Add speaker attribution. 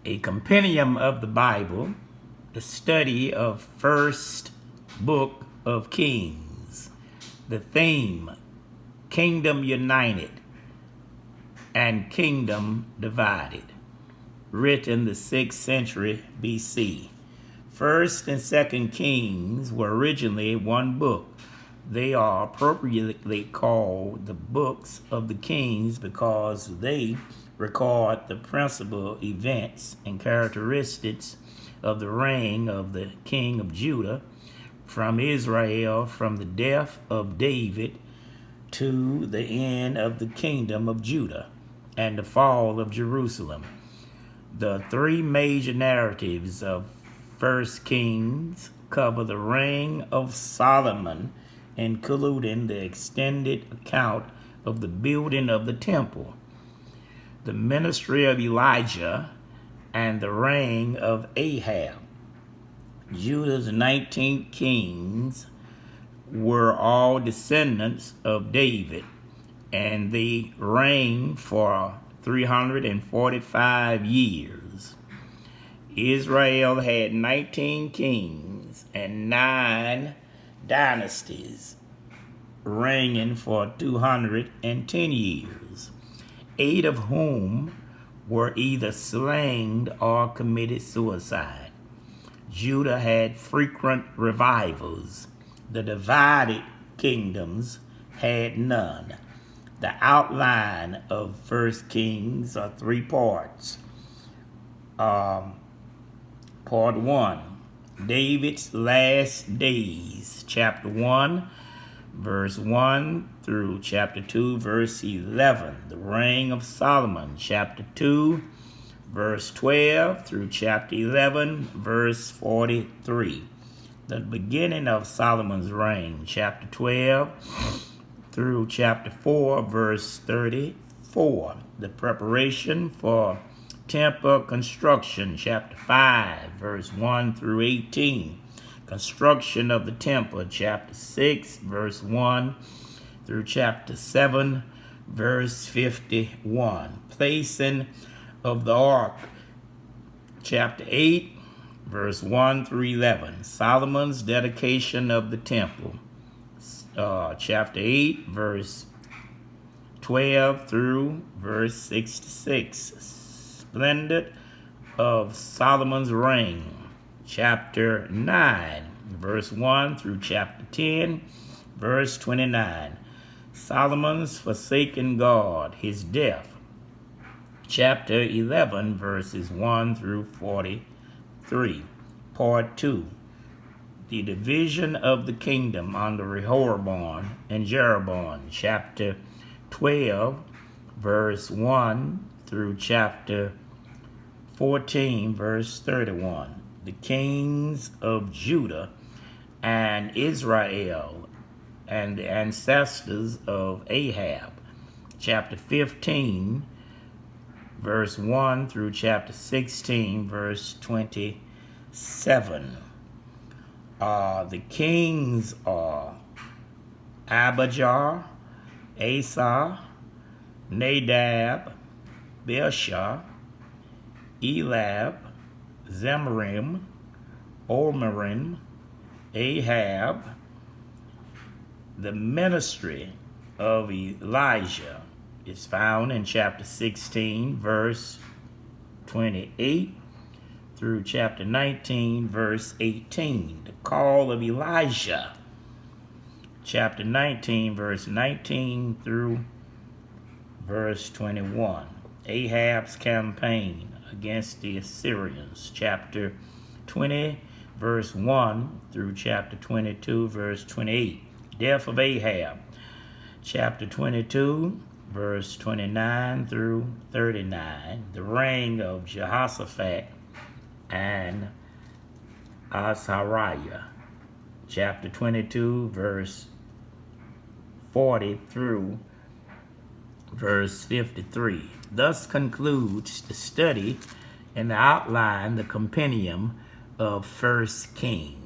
Speaker 1: a compendium of the Bible, the study of first book of Kings. The theme, Kingdom United and Kingdom Divided, written the 6th century BC. First and Second Kings were originally one book. They are appropriately called the books of the kings because they record the principal events and characteristics of the reign of the king of Judah from Israel, from the death of David to the end of the kingdom of Judah and the fall of Jerusalem. The three major narratives of First Kings cover the reign of Solomon, including the extended account of the building of the temple, the ministry of Elijah, and the reign of Ahab. Judah's 19 kings were all descendants of David, and they reigned for 345 years. Israel had 19 kings and 9 dynasties, reigning for 210 years, 8 of whom were either slain or committed suicide. Judah had frequent revivals. The divided kingdoms had none. The outline of First Kings are 3 parts. Part 1, David's last days, chapter 1, verse 1 through chapter 2, verse 11. The reign of Solomon, chapter 2, verse 12 through chapter 11, verse 43. The beginning of Solomon's reign, chapter 12 through chapter 4, verse 34. The preparation for temple construction, chapter 5, verse 1 through 18. Construction of the temple, chapter 6, verse 1 through chapter 7, verse 51. Placing of the ark, chapter 8, verse 1 through 11. Solomon's dedication of the temple, chapter 8, verse 12 through verse 66. Splendor of Solomon's reign, chapter 9, verse 1 through chapter 10, verse 29. Solomon's forsaken God, his death, chapter 11, verses 1 through 43. Part 2, the division of the kingdom under Rehoboam and Jeroboam, chapter 12, verse 1 through chapter 14, verse 31. The kings of Judah and Israel and the ancestors of Ahab, chapter 15, verse 1 through chapter 16, verse 27. The kings are Abijah, Asa, Nadab, Baasha, Eliab, Zemarim, Omarim, Ahab. The ministry of Elijah is found in chapter 16, verse 28 through chapter 19, verse 18. The call of Elijah, chapter 19, verse 19 through verse 21. Ahab's campaign against the Assyrians, chapter 20, verse 1 through chapter 22, verse 28. Death of Ahab, chapter 22, verse 29 through 39. The reign of Jehoshaphat and Azariah, chapter 22, verse 40 through verse 53. Thus concludes the study and the outline, the compendium of First Kings.